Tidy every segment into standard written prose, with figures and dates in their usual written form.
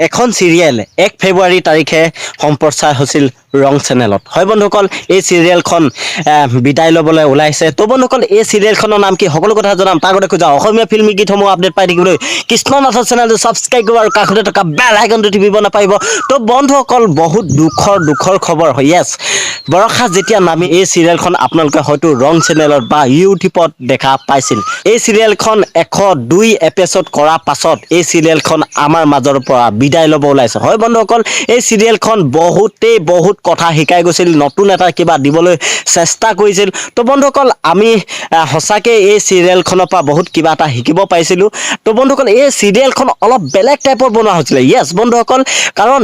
এখন চিৰিয়েল 1 ফেব্ৰুৱাৰী তাৰিখে সম্প্ৰচাৰ হৈছিল ৰং চেনেলত। হয় বন্ধুসকল, এই চিৰিয়েলখন বিদায় ল'বলৈ ওলাইছে। তো বন্ধুসকল, এই চিৰিয়েলখনৰ নাম কি সকলো কথা জনাম। তাৰ আগতে খোজা অসমীয়া ফিল্মি গীতসমূহ আপডেট পাই থাকিবলৈ কৃষ্ণনাথৰ চেনেলটো ছাবস্ক্ৰাইব কৰিব আৰু কাষতে থকা বেল আইকনটো টিপিব নাপাহিব। তো বন্ধুসকল, বহুত দুখৰ খবৰ। য়েছ, বৰষা যেতিয়া নামি এই চিৰিয়েলখন আপোনালোকে হয়তো ৰং চেনেলত বা ইউটিউবত দেখা পাইছিল। এই চিৰিয়েলখন 102 এপিছড কৰাৰ পাছত এই চিৰিয়েলখন আমাৰ মাজৰ পৰা বিদায় ল'ব ওলাইছে। হয় বন্ধুসকল, এই চিৰিয়েলখন বহুত কথা শিকাই গৈছিল, নতুন এটা কিবা দিবলৈ চেষ্টা কৰিছিল। তো বন্ধুসকল, আমি সঁচাকৈ এই চিৰিয়েলখনৰ পৰা বহুত কিবা এটা শিকিব পাৰিছিলোঁ। তো বন্ধুসকল, এই চিৰিয়েলখন অলপ বেলেগ টাইপৰ বনোৱা হৈছিলে। য়েছ বন্ধুসকল, কাৰণ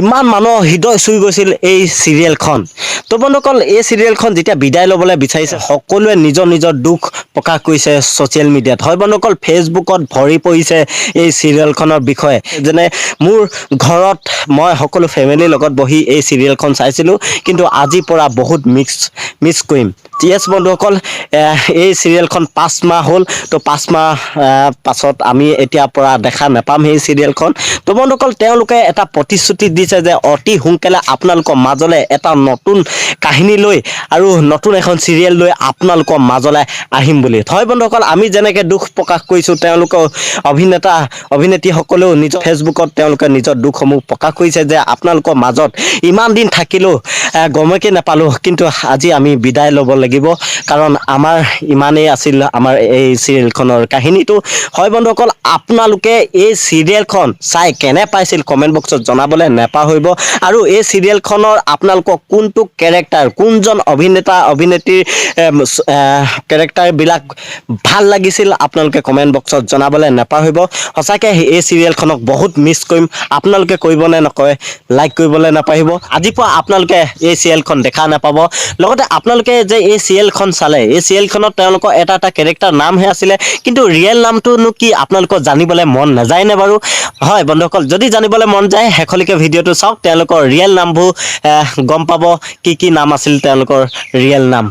ইমান মানুহৰ হৃদয় চুই গৈছিল এই চিৰিয়েলখন। তো বন্ধুসকল, এই চিৰিয়েলখন যেতিয়া বিদায় ল'বলৈ বিচাৰিছে, সকলোৱে নিজৰ দুখ প্ৰকাশ কৰিছে ছ'চিয়েল মিডিয়াত। হয় বন্ধুসকল, ফেচবুকত ভৰি পৰিছে এই চিৰিয়েলখনৰ বিষয়ে। যেনে মোৰ ঘৰত মই সকলো ফেমিলিৰ লগত বহি এই চিৰিয়েলখন চাইছিলোঁ, কিন্তু আজিৰ পৰা বহুত মিছ কৰিম। য়েছ বন্ধুসকল, এই চিৰিয়েলখন 5 মাহ হ'ল। তো 5 মাহ পাছত আমি এতিয়াৰ পৰা দেখা নাপাম সেই চিৰিয়েলখন। তো বন্ধুসকল, তেওঁলোকে এটা প্ৰতিশ্ৰুতি দিছে যে অতি সোনকালে আপোনালোকৰ মাজলৈ এটা নতুন কাহিনী লৈ আৰু নতুন এখন চিৰিয়েল লৈ আপোনালোকৰ মাজলৈ আহিম বুলি। হয় বন্ধুসকল, আমি যেনেকৈ দুখ প্ৰকাশ কৰিছোঁ, তেওঁলোকৰ অভিনেত্ৰীসকলেও নিজৰ ফেচবুকত তেওঁলোকে নিজৰ দুখসমূহ প্ৰকাশ কৰিছে যে আপোনালোকৰ মাজত ইমান দিন থাকিলেও গমকে নাপালোঁ, কিন্তু আজি আমি বিদায় ল'ব লাগিব, কাৰণ আমাৰ ইমানেই আছিল আমাৰ এই চিৰিয়েলখনৰ কাহিনীটো। হয় বন্ধুসকল, আপোনালোকে এই চিৰিয়েলখন চাই কেনে পাইছিল কমেণ্ট বক্সত জনাবলৈ নাপাহৰিব। আৰু এই চিৰিয়েলখনৰ আপোনালোকক কোনটো কেৰেক্টাৰ, কোনজন অভিনেত্ৰীৰ কেৰেক্টাৰবিলাক ভাল লাগিছিল আপোনালোকে কমেণ্ট বক্সত জনাবলৈ নাপাহৰিব। সঁচাকৈ এই চিৰিয়েলখনক বহুত মিছ কৰিম। আপোনালোকে কৰিবনে নকৰে, লাইক কৰিবলৈ নাপাহৰিব। আজিৰ পৰা আপোনালোকে এই চিৰিয়েলখন দেখা নাপাব। লগতে আপোনালোকে যে এই চিৰিয়েলখন চালে, এই চিৰিয়েলখনত তেওঁলোকৰ এটা কেৰেক্টাৰ নামহে আছিলে, কিন্তু ৰিয়েল নামটোনো কি আপোনালোকৰ জানিবলৈ মন নাযায়নে বাৰু? হয় বন্ধুসকল, যদি জানিবলৈ মন যায় শেষলৈকে ভিডিঅ'টো চাওক, তেওঁলোকৰ ৰিয়েল নামবোৰ গম পাব, কি নাম আছিল তেওঁলোকৰ ৰিয়েল নাম।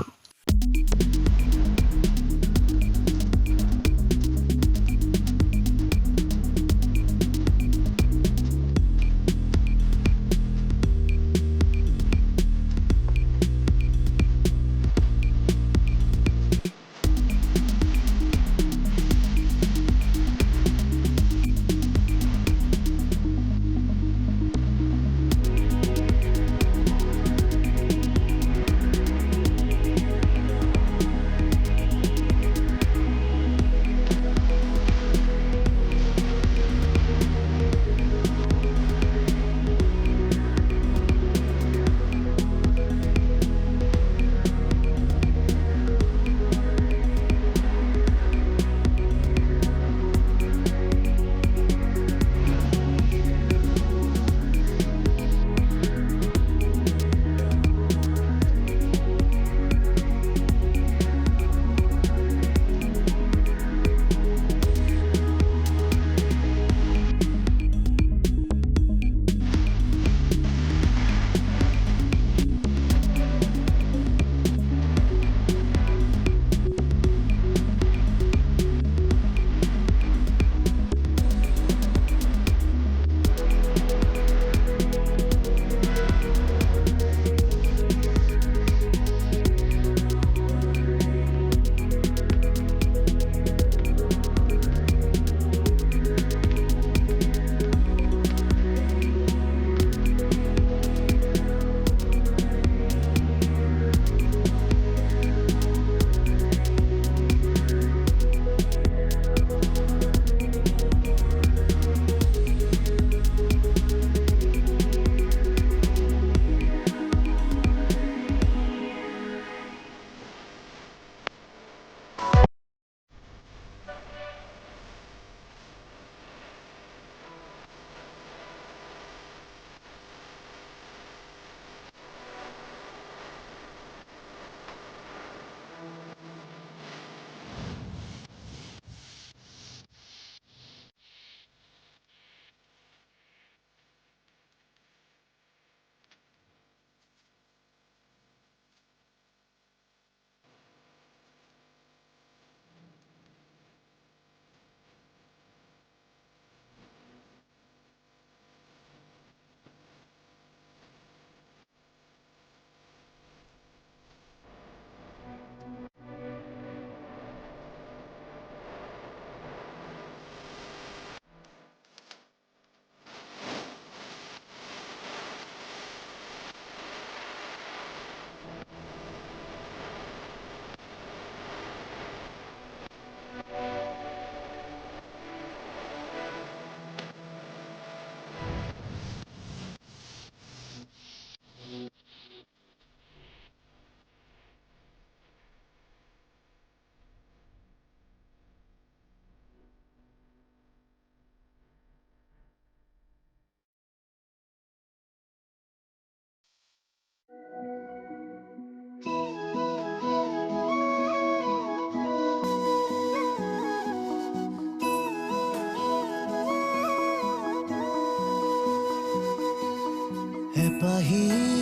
হেঁপাহি